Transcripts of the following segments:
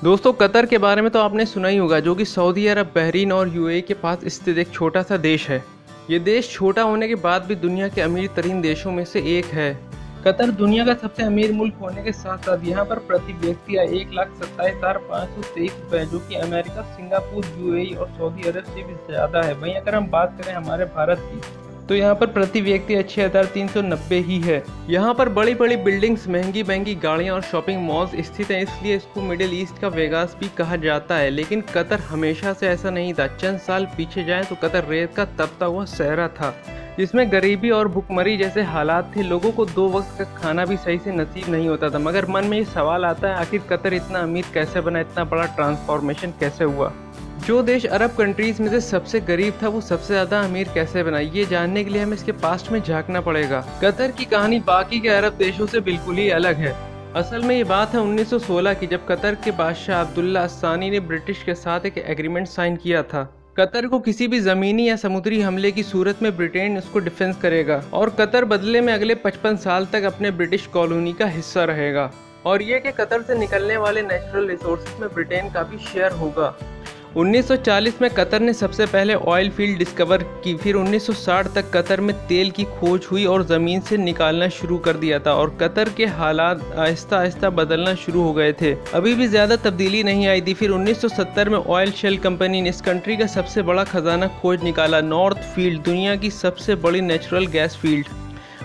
दोस्तों, कतर के बारे में तो आपने सुना ही होगा, जो कि सऊदी अरब, बहरीन और यूएई के पास स्थित एक छोटा सा देश है। ये देश छोटा होने के बाद भी दुनिया के अमीर तरीन देशों में से एक है। कतर दुनिया का सबसे अमीर मुल्क होने के साथ साथ यहाँ पर प्रति व्यक्ति 1,27,523 रुपये, जो कि अमेरिका, सिंगापुर, यूएई और सऊदी अरब से भी ज़्यादा है। वहीं अगर हम बात करें हमारे भारत की, तो यहाँ पर प्रति व्यक्ति 6,390 ही है। यहाँ पर बड़ी बड़ी बिल्डिंग्स, महंगी महंगी गाड़ियाँ और शॉपिंग मॉल्स स्थित हैं, इसलिए इसको मिडिल ईस्ट का वेगास भी कहा जाता है। लेकिन कतर हमेशा से ऐसा नहीं था। चंद साल पीछे जाएं तो कतर रेत का तपता हुआ सहरा था, जिसमें गरीबी और भुखमरी जैसे हालात थे। लोगों को 2 वक्त का खाना भी सही से नसीब नहीं होता था। मगर मन में ये सवाल आता है, आखिर कतर इतना अमीर कैसे बना, इतना बड़ा ट्रांसफॉर्मेशन कैसे हुआ? जो देश अरब कंट्रीज में से सबसे गरीब था, वो सबसे ज़्यादा अमीर कैसे बना? ये जानने के लिए हमें इसके पास्ट में झांकना पड़ेगा। कतर की कहानी बाकी के अरब देशों से बिल्कुल ही अलग है। असल में ये बात है 1916 की, जब कतर के बादशाह अब्दुल्ला अस्सानी ने ब्रिटिश के साथ एक एग्रीमेंट साइन किया था। कतर को किसी भी ज़मीनी या समुद्री हमले की सूरत में ब्रिटेन उसको डिफेंस करेगा और कतर बदले में अगले 55 साल तक अपने ब्रिटिश कॉलोनी का हिस्सा रहेगा। और ये कि कतर से निकलने वाले नेचुरल रिसोर्सेज में ब्रिटेन का भी शेयर होगा। 1940 में कतर ने सबसे पहले ऑयल फील्ड डिस्कवर की। फिर 1960 तक कतर में तेल की खोज हुई और ज़मीन से निकालना शुरू कर दिया था। और कतर के हालात आहिस्ता आहिस्ता बदलना शुरू हो गए थे। अभी भी ज़्यादा तब्दीली नहीं आई थी। फिर 1970 में ऑयल शेल कंपनी ने इस कंट्री का सबसे बड़ा खजाना खोज निकाला, नॉर्थ फील्ड, दुनिया की सबसे बड़ी नेचुरल गैस फील्ड।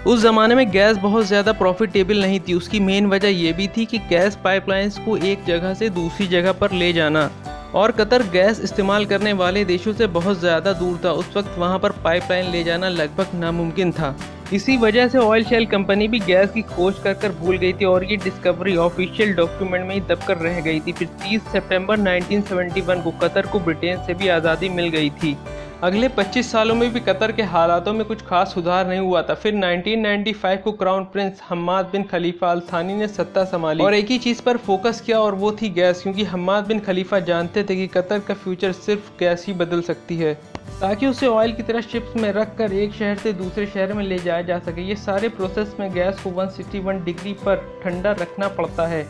उस ज़माने में गैस बहुत ज़्यादा प्रॉफिटेबल नहीं थी। उसकी मेन वजह यह भी थी कि गैस पाइपलाइंस को एक जगह से दूसरी जगह पर ले जाना, और कतर गैस इस्तेमाल करने वाले देशों से बहुत ज़्यादा दूर था। उस वक्त वहाँ पर पाइपलाइन ले जाना लगभग नामुमकिन था। इसी वजह से ऑयल शेल कंपनी भी गैस की खोज कर भूल गई थी और ये डिस्कवरी ऑफिशियल डॉक्यूमेंट में ही दबकर रह गई थी। फिर 30 सितंबर 1971 को कतर को ब्रिटेन से भी आज़ादी मिल गई थी। अगले 25 सालों में भी कतर के हालातों में कुछ खास सुधार नहीं हुआ था। फिर 1995 को क्राउन प्रिंस हम्माद बिन खलीफा अल थानी ने सत्ता संभाली और एक ही चीज़ पर फोकस किया, और वो थी गैस। क्योंकि हम्माद बिन खलीफा जानते थे कि कतर का फ्यूचर सिर्फ गैस ही बदल सकती है, ताकि उसे ऑयल की तरह शिप्स में रख कर एक शहर से दूसरे शहर में ले जाया जा सके। ये सारे प्रोसेस में गैस को 161 डिग्री पर ठंडा रखना पड़ता है।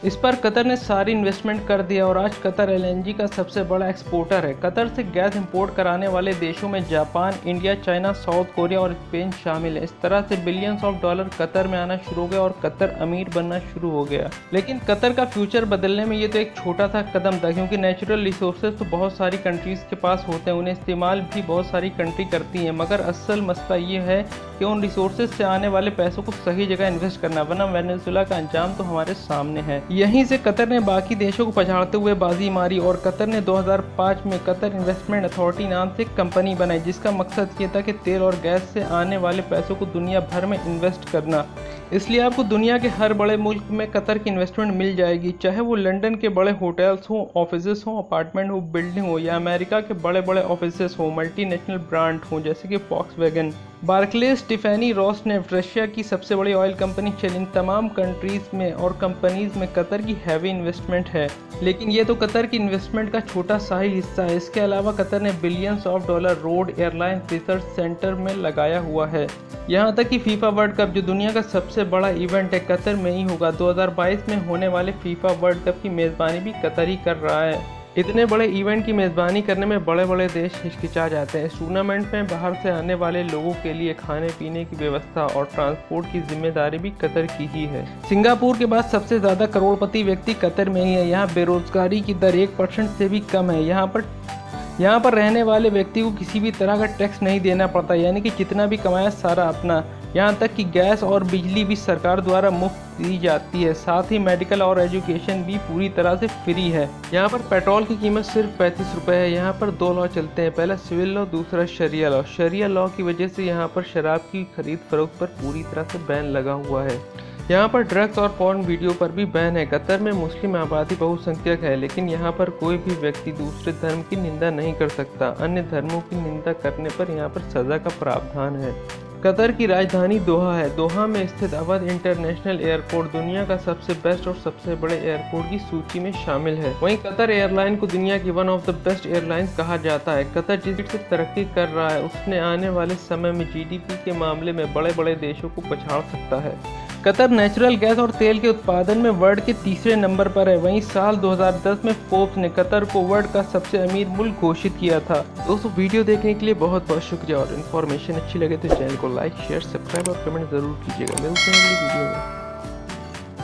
इस पर कतर ने सारी इन्वेस्टमेंट कर दिया और आज कतर एलएनजी का सबसे बड़ा एक्सपोर्टर है। कतर से गैस इंपोर्ट कराने वाले देशों में Japan, India, China, south Korea और स्पेन शामिल है। इस तरह से बिलियंस ऑफ डॉलर कतर में आना शुरू हो गया और कतर अमीर बनना शुरू हो गया। लेकिन कतर का फ्यूचर बदलने में ये तो एक छोटा सा कदम था, क्योंकि नेचुरल रिसोर्सेज तो बहुत सारी कंट्रीज़ के पास होते हैं, उन्हें इस्तेमाल भी बहुत सारी कंट्री करती हैं। मगर असल मसला ये है कि उन रिसोर्सेज से आने वाले पैसों को सही जगह इन्वेस्ट करना, वरना वेनेजुएला का अंजाम तो हमारे सामने है। यहीं से कतर ने बाकी देशों को पछाड़ते हुए बाजी मारी और कतर ने 2005 में कतर इन्वेस्टमेंट अथॉरिटी नाम से एक कंपनी बनाई, जिसका मकसद ये था कि तेल और गैस से आने वाले पैसों को दुनिया भर में इन्वेस्ट करना। इसलिए आपको दुनिया के हर बड़े मुल्क में कतर की इन्वेस्टमेंट मिल जाएगी, चाहे वो लंदन के बड़े होटल्स हों, ऑफिसेस हों, अपार्टमेंट हो, बिल्डिंग हो, या अमेरिका के बड़े बड़े ऑफिसेस हों, मल्टीनेशनल ब्रांड हों जैसे कि Volkswagen, Barclays, Tiffany, Rosneft, Russia की सबसे बड़ी ऑयल कंपनी शेल, इन तमाम कंट्रीज़ में और कंपनीज़ में कतर की हैवी इन्वेस्टमेंट है। लेकिन ये तो कतर की इन्वेस्टमेंट का छोटा सा ही हिस्सा है। इसके अलावा कतर ने billions of dollar road, airline, research centre में लगाया हुआ है। यहाँ तक कि फीफा वर्ल्ड कप, जो दुनिया का सबसे बड़ा इवेंट है, कतर में ही होगा। 2022 में होने वाले फीफा वर्ल्ड कप की मेज़बानी भी कतर ही कर रहा है। इतने बड़े इवेंट की मेज़बानी करने में बड़े बड़े देश हिचकिचा जाते हैं। इस टूर्नामेंट में बाहर से आने वाले लोगों के लिए खाने पीने की व्यवस्था और ट्रांसपोर्ट की जिम्मेदारी भी कतर की ही है। सिंगापुर के बाद सबसे ज़्यादा करोड़पति व्यक्ति कतर में ही है। यहाँ बेरोजगारी की दर 1% से भी कम है। यहाँ पर रहने वाले व्यक्ति को किसी भी तरह का टैक्स नहीं देना पड़ता, यानी कि जितना भी कमाया सारा अपना। यहाँ तक कि गैस और बिजली भी सरकार द्वारा मुफ्त दी जाती है। साथ ही मेडिकल और एजुकेशन भी पूरी तरह से फ्री है। यहाँ पर पेट्रोल की कीमत सिर्फ 35 रुपये है। यहाँ पर 2 लॉ चलते हैं, पहला सिविल लॉ, दूसरा शरिया लॉ। शरिया लॉ की वजह से यहाँ पर शराब की खरीद फरोख्त पर पूरी तरह से बैन लगा हुआ है। यहाँ पर ड्रग्स और पॉर्न वीडियो पर भी बैन है। कतर में मुस्लिम आबादी बहुसंख्यक है, लेकिन यहाँ पर कोई भी व्यक्ति दूसरे धर्म की निंदा नहीं कर सकता। अन्य धर्मों की निंदा करने पर यहाँ पर सज़ा का प्रावधान है। कतर की राजधानी दोहा है। दोहा में स्थित अवध इंटरनेशनल एयरपोर्ट दुनिया का सबसे बेस्ट और सबसे बड़े एयरपोर्ट की सूची में शामिल है। वहीं कतर एयरलाइन को दुनिया की one of the best airlines कहा जाता है। कतर जिस से तरक्की कर रहा है, उसने आने वाले समय में जीडीपी के मामले में बड़े बड़े देशों को पछाड़ सकता है। कतर नेचुरल गैस और तेल के उत्पादन में वर्ल्ड के तीसरे नंबर पर है। वहीं साल 2010 में फोर्ब्स ने कतर को वर्ल्ड का सबसे अमीर मुल्क घोषित किया था। दोस्तों वीडियो देखने के लिए बहुत बहुत शुक्रिया और इन्फॉर्मेशन अच्छी लगे तो चैनल को लाइक शेयर सब्सक्राइब और कमेंट जरूर कीजिएगा। मिलते हैं अगली वीडियो में।